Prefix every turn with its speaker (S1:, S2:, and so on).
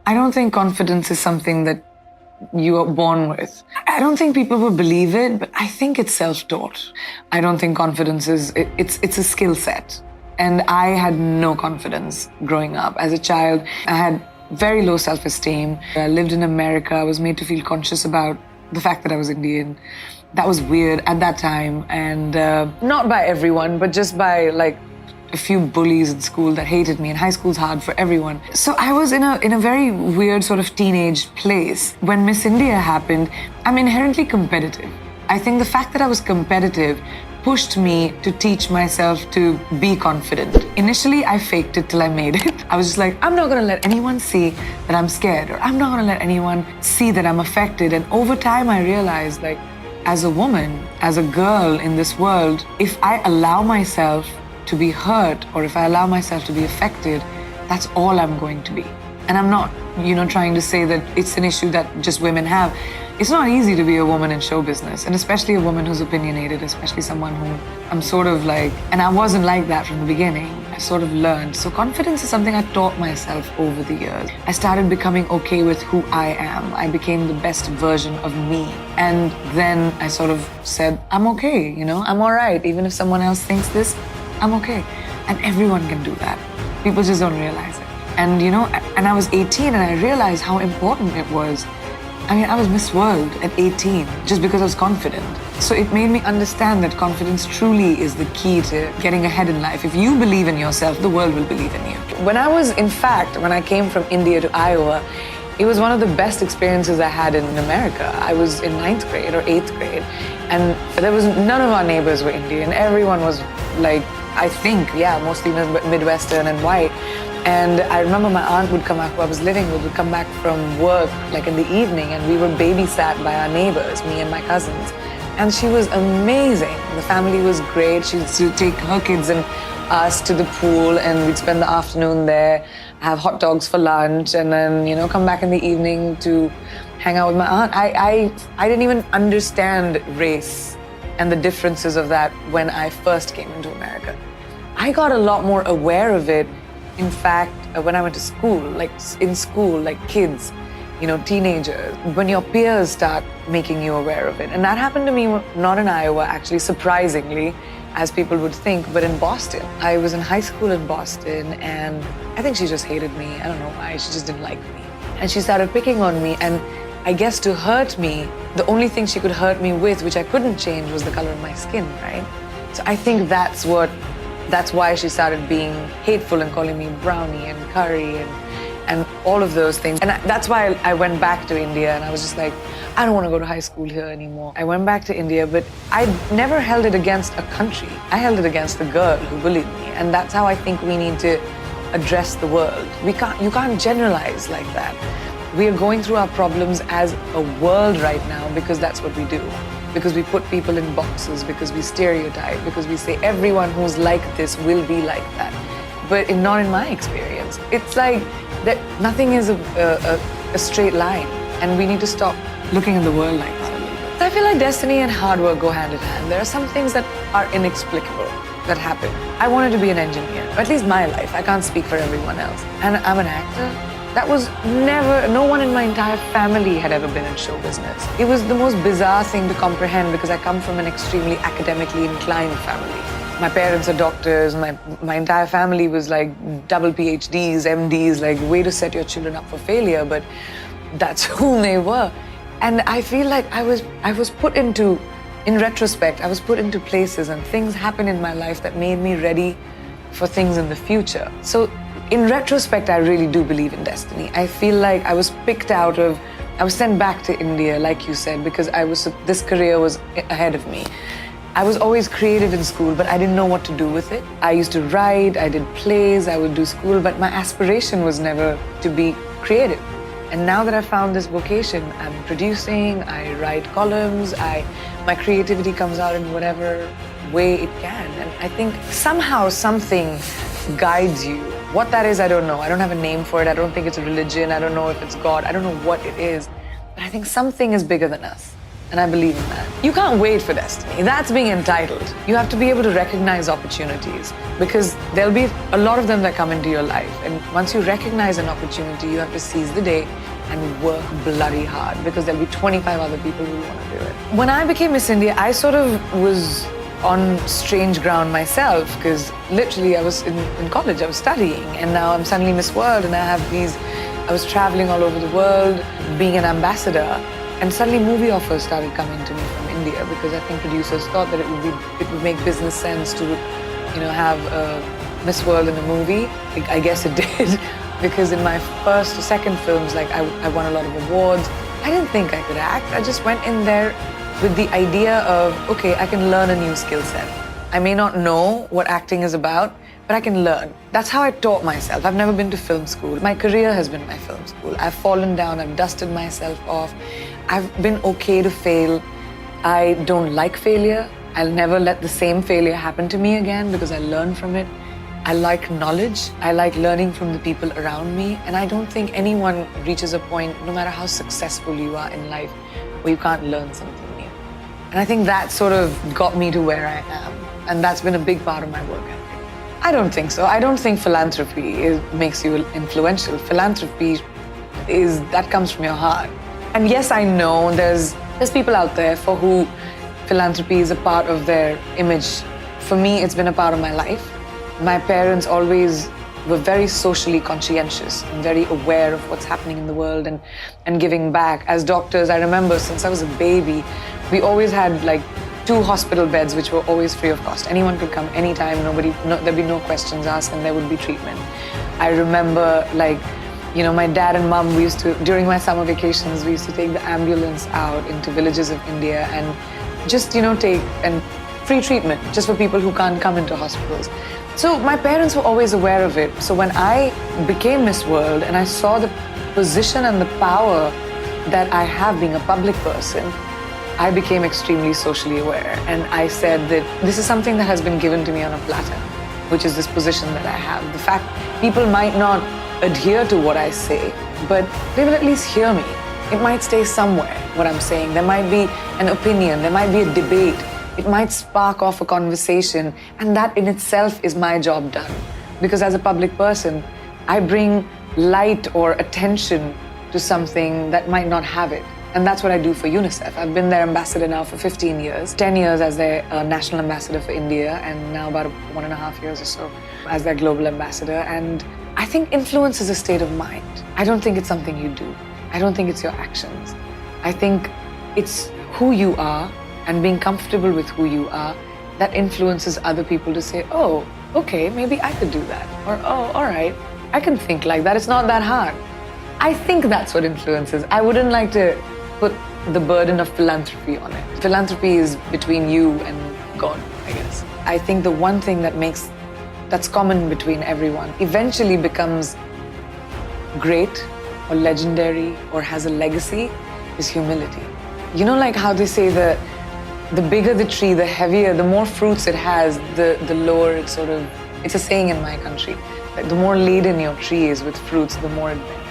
S1: I don't think confidence is something that you are born with. I don't think people will believe it, but I think it's self-taught. I don't think confidence is, it's a skill set. And I had no confidence growing up. As a child, I had very low self-esteem. I lived in America. I was made to feel conscious about the fact that I was Indian. That was weird at that time. And not by everyone, but just by like a few bullies in school that hated me, and high school's hard for everyone. So I was in a very weird sort of teenage place. When Miss India happened, I'm inherently competitive. I think the fact that I was competitive pushed me to teach myself to be confident. Initially, I faked it till I made it. I was just like, I'm not gonna let anyone see that I'm scared, or I'm not gonna let anyone see that I'm affected. And over time, I realized, like, as a woman, as a girl in this world, if I allow myself to be hurt, or if I allow myself to be affected, that's all I'm going to be. And I'm not, trying to say that it's an issue that just women have. It's not easy to be a woman in show business, and especially a woman who's opinionated, especially someone who I'm sort of like, and I wasn't like that from the beginning. I sort of learned. So confidence is something I taught myself over the years. I started becoming okay with who I am. I became the best version of me. And then I sort of said, I'm okay, I'm all right. Even if someone else thinks this, I'm okay. And everyone can do that. People just don't realize it. And and I was 18 and I realized how important it was. I mean, I was Miss World at 18 just because I was confident. So it made me understand that confidence truly is the key to getting ahead in life. If you believe in yourself, the world will believe in you. When I came from India to Iowa, it was one of the best experiences I had in America. I was in 9th grade or 8th grade, and none of our neighbors were Indian. Everyone was like, I think, mostly Midwestern and white. And I remember my aunt would come back, who I was living with, would come back from work like in the evening, and we were babysat by our neighbors, me and my cousins. And she was amazing. The family was great. She used to take her kids and us to the pool, and we'd spend the afternoon there, have hot dogs for lunch, and then, come back in the evening to hang out with my aunt. I didn't even understand race and the differences of that when I first came into America. I got a lot more aware of it, in fact, when I went to school, like kids, teenagers, when your peers start making you aware of it. And that happened to me not in Iowa, actually, surprisingly, as people would think, but in Boston. I was in high school in Boston, and I think she just hated me. I don't know why, she just didn't like me. And she started picking on me, and I guess to hurt me, the only thing she could hurt me with, which I couldn't change, was the color of my skin, right? So I think that's why she started being hateful and calling me brownie and curry and all of those things. And that's why I went back to India, and I was just like, I don't want to go to high school here anymore. I went back to India, but I never held it against a country. I held it against the girl who bullied me. And that's how I think we need to address the world. You can't generalize like that. We are going through our problems as a world right now because that's what we do. Because we put people in boxes, because we stereotype, because we say everyone who's like this will be like that. But not in my experience. It's like that nothing is a straight line, and we need to stop looking at the world like that a little bit. I feel like destiny and hard work go hand in hand. There are some things that are inexplicable that happen. I wanted to be an engineer, or at least my life. I can't speak for everyone else. And I'm an actor. That was no one in my entire family had ever been in show business. It was the most bizarre thing to comprehend because I come from an extremely academically inclined family. My parents are doctors, my entire family was like double PhDs, MDs, like way to set your children up for failure, but that's who they were. And I feel like I was put into, in retrospect, I was put into places and things happened in my life that made me ready for things in the future. So in retrospect, I really do believe in destiny. I feel like I was sent back to India, like you said, because this career was ahead of me. I was always creative in school, but I didn't know what to do with it. I used to write, I did plays, I would do school, but my aspiration was never to be creative. And now that I've found this vocation, I'm producing, I write columns, my creativity comes out in whatever way it can. And I think somehow something guides you. What that is, I don't know. I don't have a name for it. I don't think it's a religion. I don't know if it's God. I don't know what it is. But I think something is bigger than us. And I believe in that. You can't wait for destiny. That's being entitled. You have to be able to recognize opportunities because there'll be a lot of them that come into your life. And once you recognize an opportunity, you have to seize the day and work bloody hard because there'll be 25 other people who want to do it. When I became Miss India, I sort of was on strange ground myself because literally I was in college, I was studying, and now I'm suddenly Miss World and I was traveling all over the world, being an ambassador. And suddenly movie offers started coming to me from India because I think producers thought that it would make business sense to, have Miss World in a movie. I guess it did because in my first or second films, I won a lot of awards. I didn't think I could act. I just went in there with the idea of, okay, I can learn a new skill set. I may not know what acting is about, but I can learn. That's how I taught myself. I've never been to film school. My career has been my film school. I've fallen down, I've dusted myself off. I've been okay to fail. I don't like failure. I'll never let the same failure happen to me again because I learn from it. I like knowledge. I like learning from the people around me. And I don't think anyone reaches a point, no matter how successful you are in life, where you can't learn something new. And I think that sort of got me to where I am. And that's been a big part of my work ethic. I don't think so. I don't think philanthropy makes you influential. Philanthropy that comes from your heart. And yes, I know there's people out there for who philanthropy is a part of their image. For me, it's been a part of my life. My parents always were very socially conscientious and very aware of what's happening in the world and giving back. As doctors, I remember since I was a baby, we always had 2 hospital beds which were always free of cost. Anyone could come anytime, there'd be no questions asked and there would be treatment. I remember my dad and mom, during my summer vacations, we used to take the ambulance out into villages of India and just, take free treatment just for people who can't come into hospitals. So my parents were always aware of it. So when I became Miss World and I saw the position and the power that I have being a public person, I became extremely socially aware. And I said that this is something that has been given to me on a platter, which is this position that I have. The fact people might not adhere to what I say, but they will at least hear me. It might stay somewhere, what I'm saying. There might be an opinion, there might be a debate. It might spark off a conversation, and that in itself is my job done. Because as a public person, I bring light or attention to something that might not have it. And that's what I do for UNICEF. I've been their ambassador now for 15 years, 10 years as their national ambassador for India, and now about 1.5 years or so as their global ambassador. And I think influence is a state of mind. I don't think it's something you do. I don't think it's your actions. I think it's who you are and being comfortable with who you are that influences other people to say, oh, okay, maybe I could do that. Or, oh, all right, I can think like that. It's not that hard. I think that's what influences. I wouldn't like to put the burden of philanthropy on it. Philanthropy is between you and God, I guess. I think the one thing that's common between everyone eventually becomes great or legendary or has a legacy is humility. You know, like how they say the bigger the tree, the heavier, the more fruits it has, the lower it sort of, it's a saying in my country, that the more laden your tree is with fruits, the more it bends.